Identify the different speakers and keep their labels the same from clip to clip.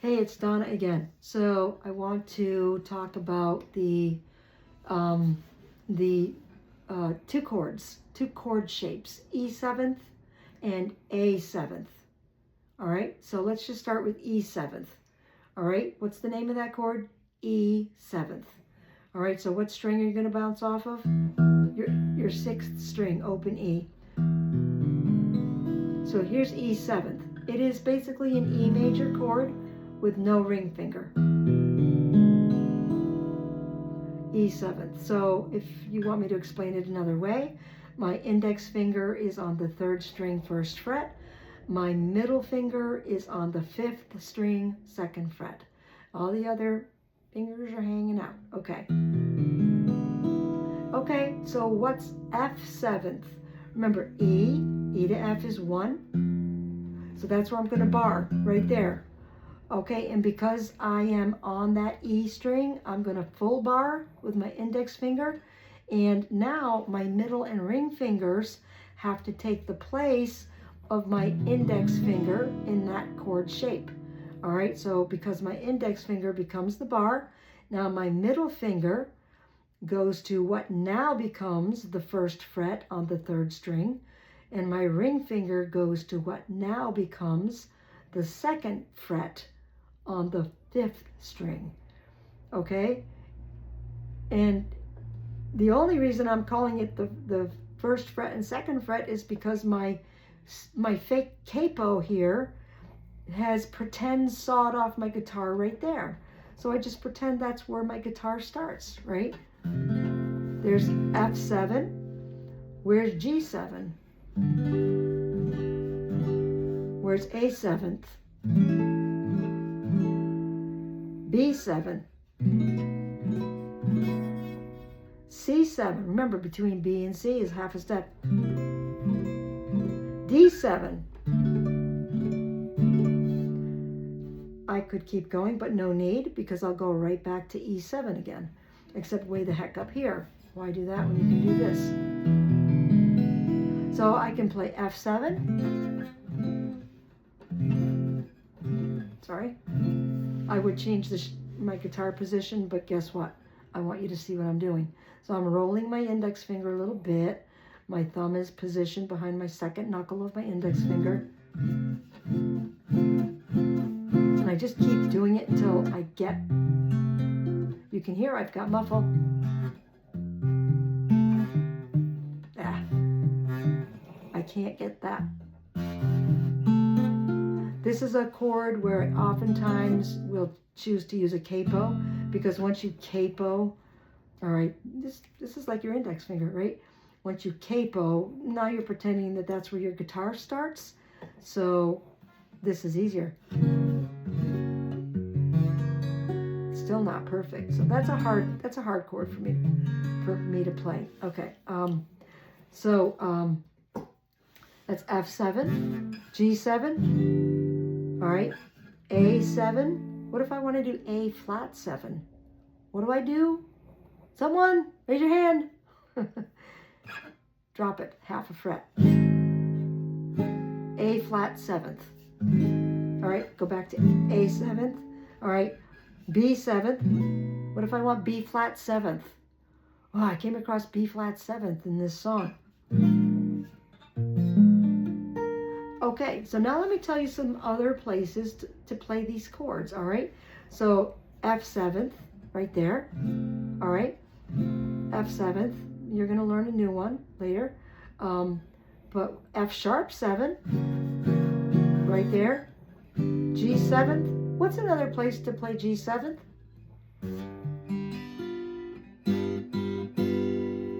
Speaker 1: Hey, it's Donna again. So I want to talk about the two chords, two chord shapes, E7th and A7th. All right, so let's just start with E7th. All right, what's the name of that chord? E7th. All right, so what string are you going to bounce off of? Your sixth string, open E. So here's E7th. It is basically an E major chord with no ring finger. E7th. So if you want me to explain it another way, my index finger is on the 3rd string, 1st fret. My middle finger is on the 5th string, 2nd fret. All the other fingers are hanging out. Okay. Okay, so what's F7th? Remember, E to F is 1. So that's where I'm going to bar, right there. Okay, and because I am on that E string, I'm going to full bar with my index finger. And now my middle and ring fingers have to take the place of my index finger in that chord shape. All right, so because my index finger becomes the bar, now my middle finger goes to what now becomes the 1st fret on the 3rd string, and my ring finger goes to what now becomes the 2nd fret on the 5th string. Okay, and the only reason I'm calling it the 1st fret and 2nd fret is because my fake capo here has pretend sawed off my guitar right there. So I just pretend that's where my guitar starts, right? There's F7. Where's G7? Where's A7th? B7. C7. Remember, between B and C is half a step. D7. I could keep going, but no need, because I'll go right back to E7 again. Except way the heck up here. Why do that when you can do this? So I can play F7. Sorry. I would change my guitar position, but guess what? I want you to see what I'm doing. So I'm rolling my index finger a little bit. My thumb is positioned behind my 2nd knuckle of my index finger. And I just keep doing it until I get, you can hear I've got muffle. I can't get that. This is a chord where I oftentimes will choose to use a capo, because once you capo, all right, this is like your index finger, right? Once you capo, now you're pretending that that's where your guitar starts. So this is easier. Still not perfect. So that's a hard chord for me to play. Okay. That's F7, G7, all right, A7. What if I want to do A flat 7? What do? Someone, raise your hand. Drop it, half a fret. A flat 7th. All right, go back to A7th. All right, B7th. What if I want B flat 7th? Oh, I came across B flat 7th in this song. Okay, so now let me tell you some other places to play these chords, all right? So F7th, right there, all right? F7th, you're going to learn a new one later. But F sharp 7, right there. G7th, what's another place to play G7th?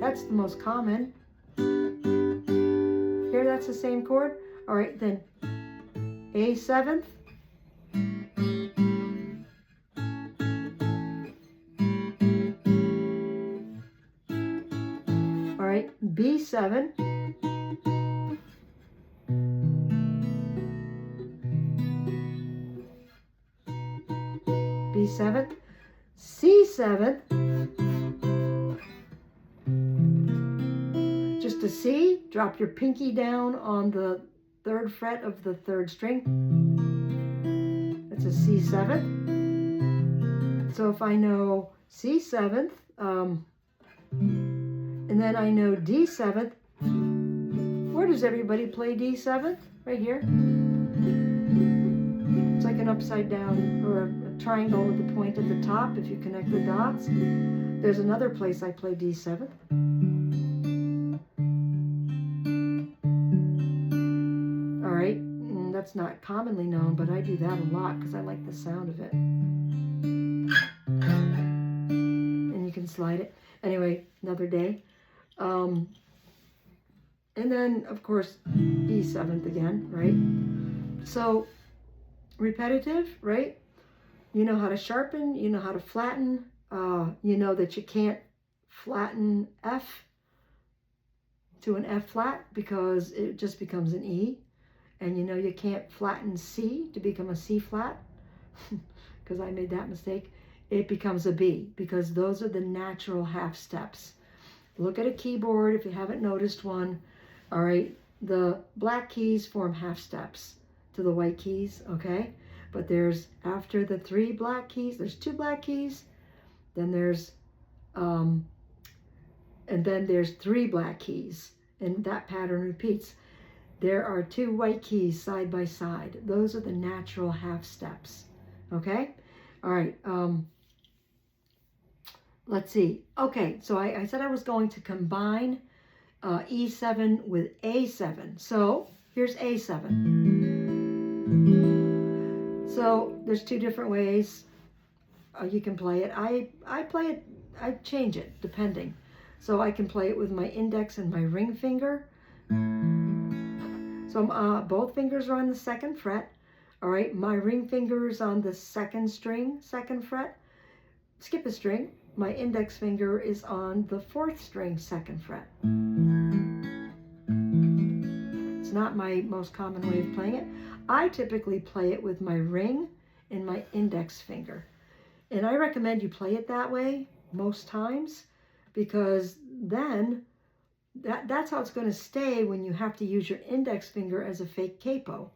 Speaker 1: That's the most common. Here, that's the same chord. All right, then A7th. All right, B7. B7th. C7th. Just a C, drop your pinky down on the 3rd fret of the 3rd string. it's a C7th. So if I know C7th, and then I know D7th, where does everybody play D7th? Right here. It's like an upside down or a triangle with the point at the top if you connect the dots. There's another place I play D7th. All right, that's not commonly known, but I do that a lot because I like the sound of it. And you can slide it. Anyway, another day. And then, of course, E7th again, right? So, repetitive, right? You know how to sharpen, you know how to flatten. You know that you can't flatten F to an F flat because it just becomes an E. And you know you can't flatten C to become a C flat because I made that mistake. It becomes a B because those are the natural half steps. Look at a keyboard if you haven't noticed one. All right, the black keys form half steps to the white keys, okay? But there's, after the 3 black keys, there's 2 black keys, then there's, and then there's 3 black keys, and that pattern repeats. There are 2 white keys side by side. Those are the natural half steps, okay? All right, let's see. Okay, so I said I was going to combine E7 with A7. So here's A7. So there's 2 different ways you can play it. I play it, I change it depending. So I can play it with my index and my ring finger. So both fingers are on the 2nd fret. All right, my ring finger is on the 2nd string, 2nd fret. Skip a string. My index finger is on the 4th string, 2nd fret. It's not my most common way of playing it. I typically play it with my ring and my index finger. And I recommend you play it that way most times because then that's how it's going to stay when you have to use your index finger as a fake capo,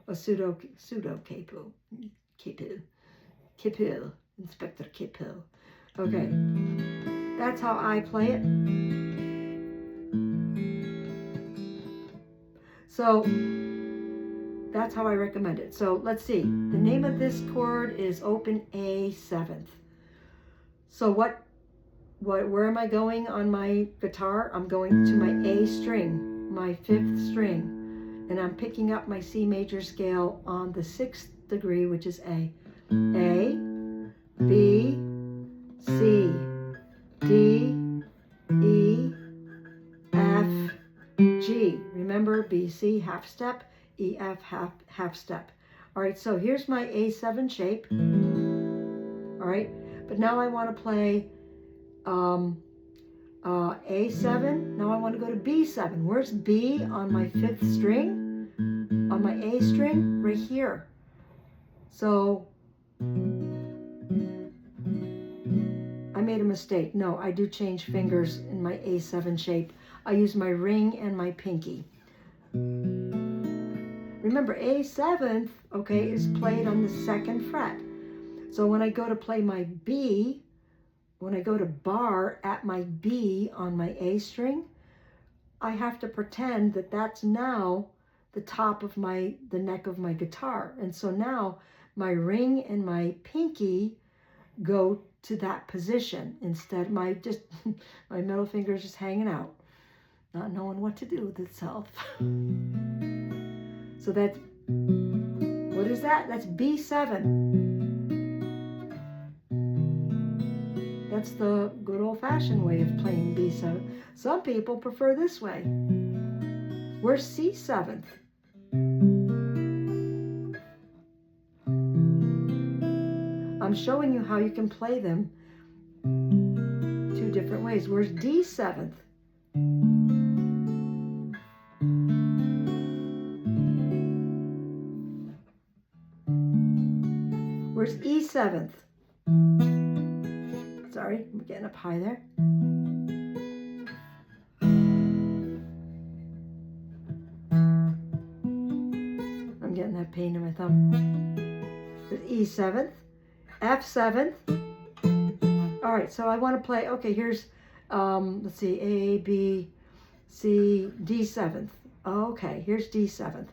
Speaker 1: a pseudo capo. Capil, Inspector Capil. Okay, that's how I play it. So that's how I recommend it. So let's see. The name of this chord is open A7th. So where am I going on my guitar? I'm going to my A string, my 5th string, and I'm picking up my C major scale on the 6th degree, which is A. A, B, C, D, E, F, G. Remember, B, C, half step, E, F, half step. All right, so here's my A7 shape. All right, but now I want to play A7. Now I want to go to B7. Where's B on my 5th string? On my A string? Right here. So I made a mistake. No, I do change fingers in my A7 shape. I use my ring and my pinky. Remember, A7th, okay, is played on the 2nd fret. So when I go to play my B, when I go to bar at my B on my A string, I have to pretend that that's now the top of the neck of my guitar. And so now my ring and my pinky go to that position. Instead, my middle finger is just hanging out, not knowing what to do with itself. So that's, what is that? That's B7. That's the good old-fashioned way of playing B7. Some people prefer this way. Where's C7th? I'm showing you how you can play them 2 different ways. Where's D7th? Where's E7th? Sorry, I'm getting up high there. I'm getting that pain in my thumb. There's E seventh, F seventh. All right, so I want to play, okay, here's, let's see, A, B, C, D seventh. Okay, here's D seventh.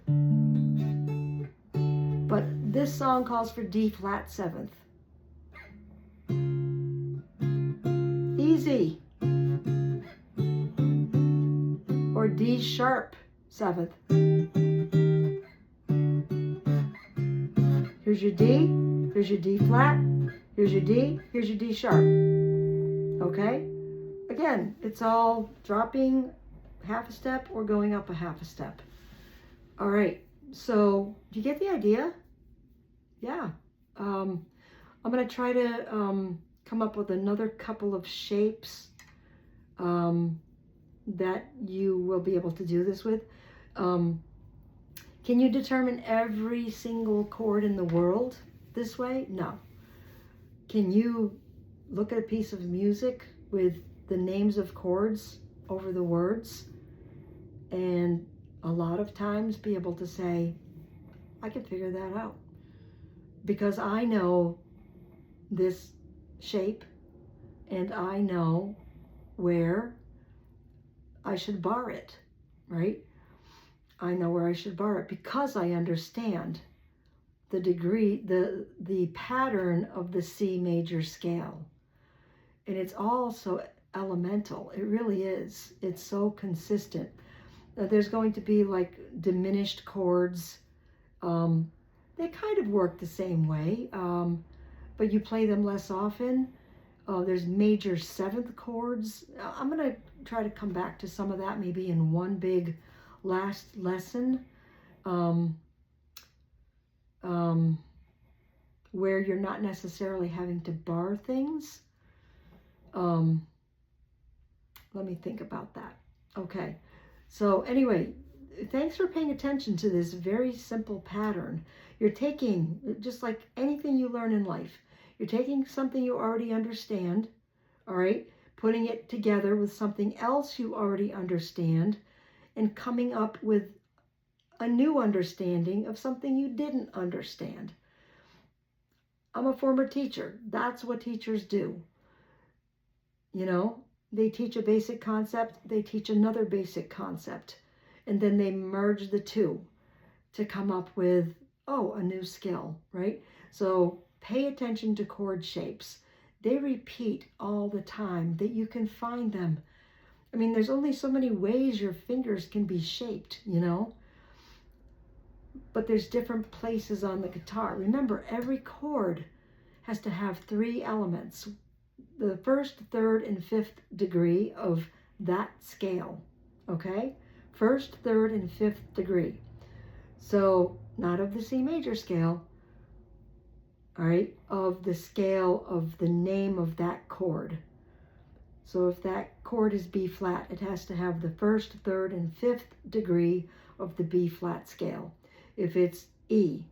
Speaker 1: But this song calls for D flat seventh. Easy. Or D sharp seventh. Here's your D, here's your D flat, here's your D, here's your D sharp. Okay? Again, it's all dropping half a step or going up a half a step. All right, so do you get the idea? Yeah. I'm going to try to come up with another couple of shapes that you will be able to do this with. Can you determine every single chord in the world this way? No. Can you look at a piece of music with the names of chords over the words and a lot of times be able to say, I can figure that out because I know this shape and I know where I should bar it, right? I know where I should bar it because I understand the degree, the pattern of the C major scale. And it's all so elemental. It really is. It's so consistent. There's going to be like diminished chords. They kind of work the same way, but you play them less often. There's major seventh chords. I'm going to try to come back to some of that maybe in one big last lesson where you're not necessarily having to bar things. Let me think about that. Okay, so anyway, thanks for paying attention to this very simple pattern. You're taking, just like anything you learn in life, you're taking something you already understand, all right, putting it together with something else you already understand, and coming up with a new understanding of something you didn't understand. I'm a former teacher. That's what teachers do. You know, they teach a basic concept, they teach another basic concept, and then they merge the two to come up with, oh, a new skill, right? So pay attention to chord shapes. They repeat all the time that you can find them. I mean, there's only so many ways your fingers can be shaped, you know? But there's different places on the guitar. Remember, every chord has to have 3 elements. The first, third, and fifth degree of that scale, okay? First, third, and fifth degree. So, not of the C major scale, all right, of the scale of the name of that chord. So if that chord is B flat, it has to have the first, third, and fifth degree of the B flat scale. If it's E,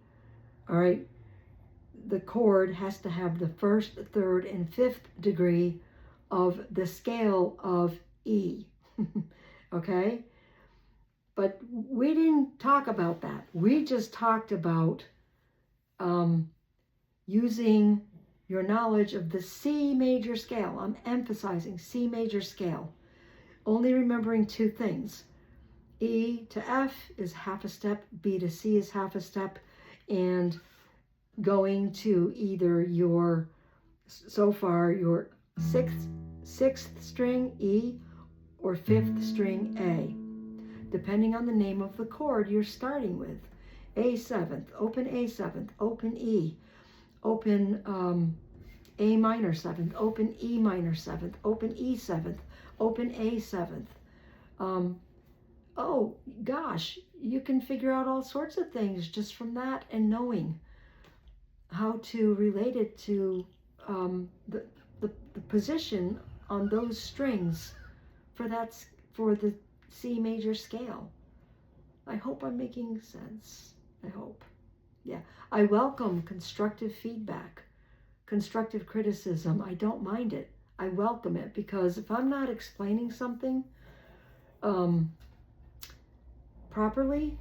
Speaker 1: all right, the chord has to have the first, third, and fifth degree of the scale of E, okay? But we didn't talk about that. We just talked about using your knowledge of the C major scale. I'm emphasizing C major scale. Only remembering 2 things. E to F is half a step, B to C is half a step, and going to either your, so far, your sixth string E or 5th string A, depending on the name of the chord you're starting with. A 7th, open A 7th, open E, open A minor 7th, open E minor 7th, open E 7th, open A 7th. Oh gosh, you can figure out all sorts of things just from that and knowing how to relate it to the position on those strings for the C major scale. I hope I'm making sense. I hope. Yeah. I welcome constructive feedback, constructive criticism. I don't mind it. I welcome it, because if I'm not explaining something properly,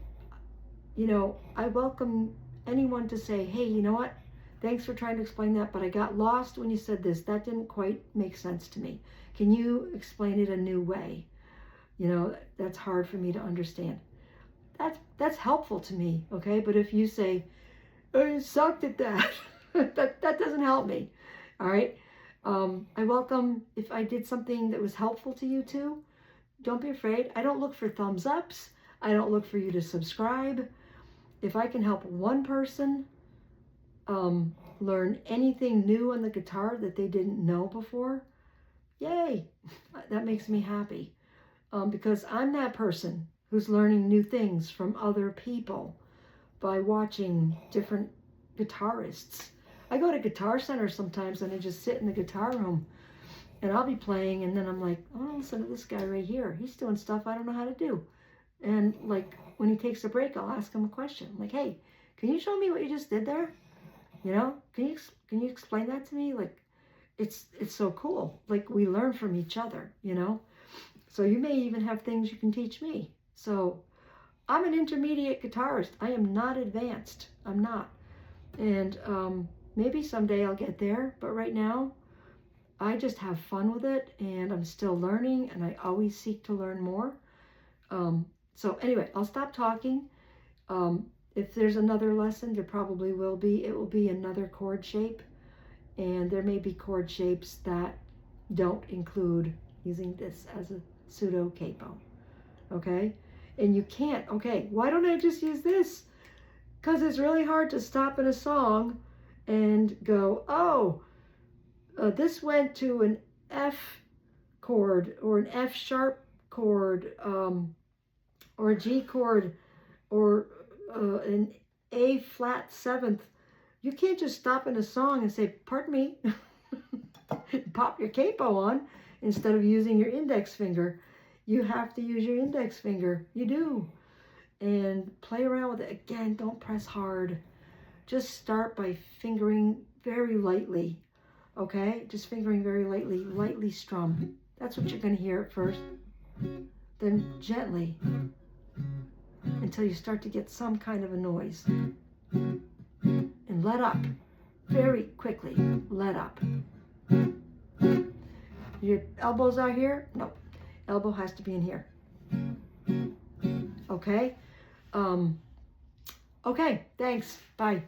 Speaker 1: you know, I welcome anyone to say, hey, you know what? Thanks for trying to explain that, but I got lost when you said this. That didn't quite make sense to me. Can you explain it a new way? You know, that's hard for me to understand. That's helpful to me, okay? But if you say, I sucked at that, that doesn't help me, all right? I welcome if I did something that was helpful to you too. Don't be afraid. I don't look for thumbs ups. I don't look for you to subscribe. If I can help one person learn anything new on the guitar that they didn't know before, yay, that makes me happy. Because I'm that person who's learning new things from other people by watching different guitarists. I go to Guitar Center sometimes and I just sit in the guitar room and I'll be playing and then I'm like, oh, listen to this guy right here. He's doing stuff I don't know how to do. And like when he takes a break, I'll ask him a question. I'm like, hey, can you show me what you just did there? You know, can you explain that to me? Like, it's so cool. Like we learn from each other, you know? So you may even have things you can teach me. So I'm an intermediate guitarist. I am not advanced. I'm not. And maybe someday I'll get there. But right now, I just have fun with it. And I'm still learning. And I always seek to learn more. So anyway, I'll stop talking. If there's another lesson, there probably will be. It will be another chord shape. And there may be chord shapes that don't include using this as a pseudo capo. Okay? And you can't. Okay, why don't I just use this? Because it's really hard to stop in a song and go, oh, this went to an F chord or an F sharp chord or a G chord or an A flat seventh. You can't just stop in a song and say, pardon me, pop your capo on instead of using your index finger. You have to use your index finger. You do. And play around with it. Again, don't press hard. Just start by fingering very lightly. Okay? Just fingering very lightly. Lightly strum. That's what you're going to hear at first. Then gently. Until you start to get some kind of a noise. And let up. Very quickly. Let up. Your elbows are here? No. Elbow has to be in here. Okay? Okay, thanks. Bye.